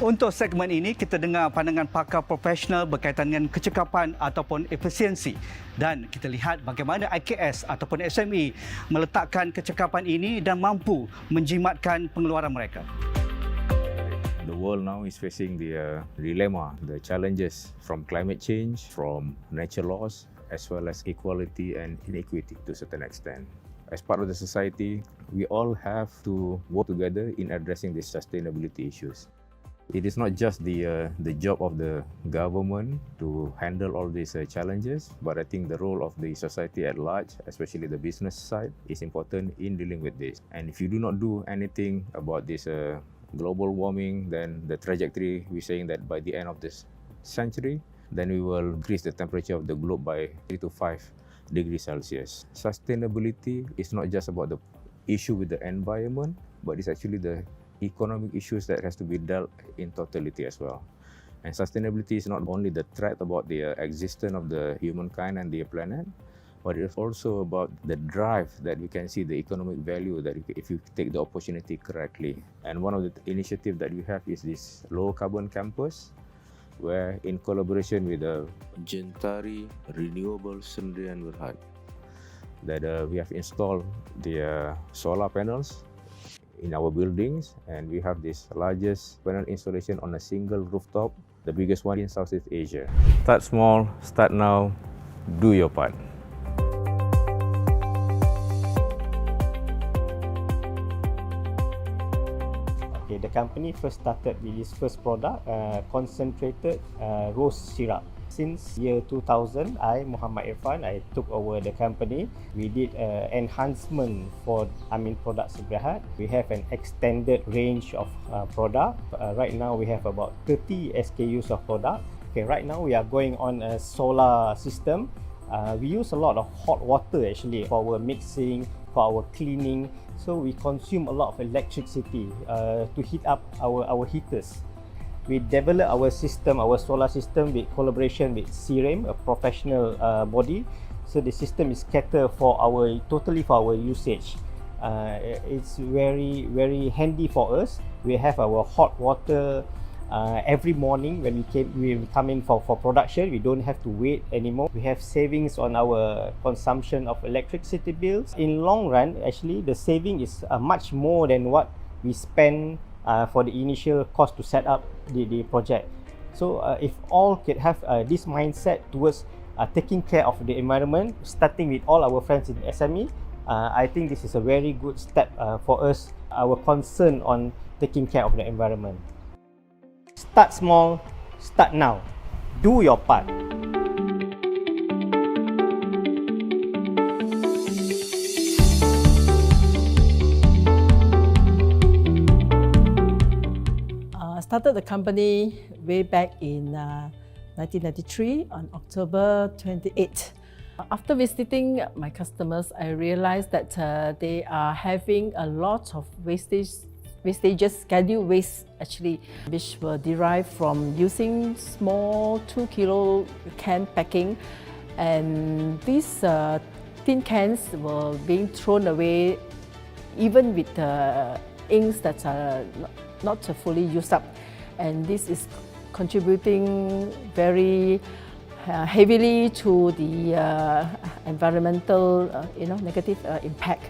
Untuk segmen ini, kita dengar pandangan pakar profesional berkaitan dengan kecekapan ataupun efisiensi. Dan kita lihat bagaimana IKS ataupun SME meletakkan kecekapan ini dan mampu menjimatkan pengeluaran mereka. The world now is facing the dilemma, the challenges from climate change, from nature loss, as well as equality and inequity to a certain extent. As part of the society, we all have to work together in addressing these sustainability issues. It is not just the job of the government to handle all these challenges, but I think the role of the society at large, especially the business side, is important in dealing with this. And if you do not do anything about this global warming, then the trajectory, we're saying that by the end of this century, then we will increase the temperature of the globe by 3 to 5 degrees Celsius. Sustainability is not just about the issue with the environment, but it's actually the economic issues that has to be dealt in totality as well. And sustainability is not only the threat about the existence of the humankind and the planet, but it's also about the drive that we can see the economic value that if you take the opportunity correctly. And one of the initiatives that we have is this low carbon campus, where in collaboration with the Jentari Renewable Sdn Bhd, that we have installed the solar panels in our buildings, and we have this largest panel installation on a single rooftop, the biggest one in Southeast Asia. Start small, start now, do your part. Okay, the company first started with its first product, concentrated rose syrup. Since year 2000, Muhammad Irfan, I took over the company. We did enhancement for products Berhad. We have an extended range of product. Right now we have about 30 SKUs of product. Okay, right now we are going on a solar system. We use a lot of hot water actually for our mixing, for our cleaning. So we consume a lot of electricity to heat up our heaters. We develop our system, our solar system, with collaboration with CRAM, a professional body. So the system is catered for totally for our usage. It's very handy for us. We have our hot water every morning when we come in for production. We don't have to wait anymore. We have savings on our consumption of electricity bills. In long run, actually, the saving is much more than what we spend for the initial cost to set up the project. So if all could have this mindset towards taking care of the environment, starting with all our friends in SME, I think this is a very good step for us, our concern on taking care of the environment. Start small, start now. Do your part. Started the company way back in 1993 on October 28. After visiting my customers, I realized that they are having a lot of wastages, scheduled waste actually, which were derived from using small 2 kilo can packing, and these tin cans were being thrown away even with inks that are not fully used up, and this is contributing very heavily to the environmental negative impact.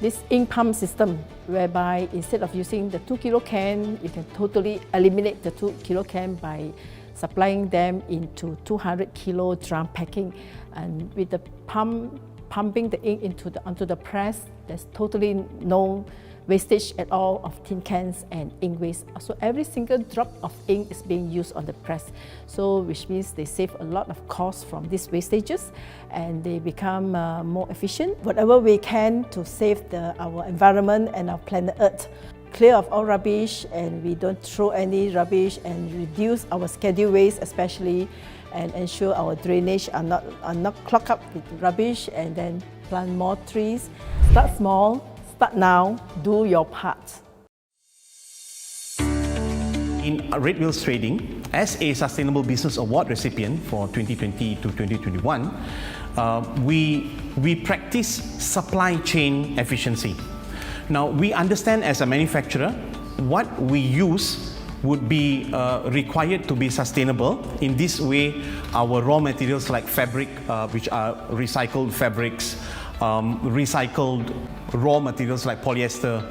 This ink pump system, whereby instead of using the 2 kilo can, you can totally eliminate the 2 kilo can by supplying them into 200 kilo drum packing, and with the pumping the ink onto the press, there's totally no wastage at all of tin cans and ink waste. So every single drop of ink is being used on the press, so which means they save a lot of cost from these wastages and they become more efficient. Whatever we can to save our environment and our planet Earth, clear of all rubbish, and we don't throw any rubbish, and reduce our scheduled waste especially, and ensure our drainage are not clogged up with rubbish, and then plant more trees. Start small, start now, do your part. In Red Wheels Trading, as a Sustainable Business Award recipient for 2020 to 2021, we practice supply chain efficiency. Now, we understand as a manufacturer what we use would be required to be sustainable. In this way, our raw materials like fabric, which are recycled fabrics, recycled raw materials like polyester,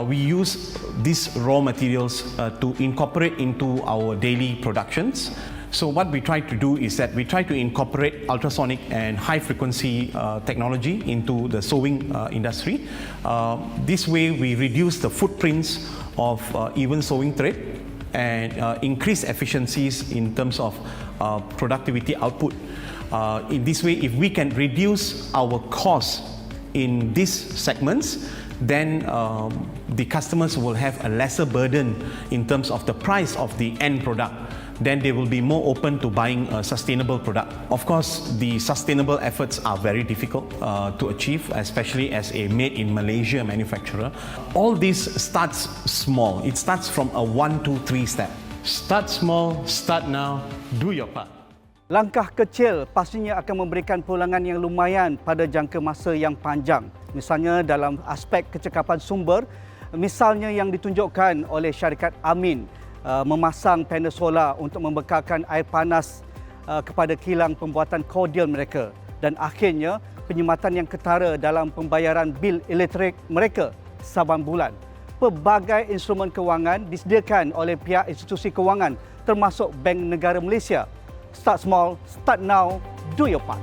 we use these raw materials to incorporate into our daily productions. So what we try to do is that we try to incorporate ultrasonic and high frequency technology into the sewing industry. This way we reduce the footprints of even sewing thread and increase efficiencies in terms of productivity output. In this way, if we can reduce our costs in these segments, then the customers will have a lesser burden in terms of the price of the end product. Then they will be more open to buying a sustainable product. Of course, the sustainable efforts are very difficult to achieve, especially as a made in Malaysia manufacturer. All this starts small. It starts from a 1, 2, 3 step. Start small, start now, do your part. Langkah kecil pastinya akan memberikan pulangan yang lumayan pada jangka masa yang panjang. Misalnya dalam aspek kecekapan sumber, misalnya yang ditunjukkan oleh syarikat Amin, memasang panel solar untuk membekalkan air panas kepada kilang pembuatan kordial mereka, dan akhirnya penyematan yang ketara dalam pembayaran bil elektrik mereka saban bulan. Pelbagai instrumen kewangan disediakan oleh pihak institusi kewangan termasuk Bank Negara Malaysia. Start small, start now, do your part.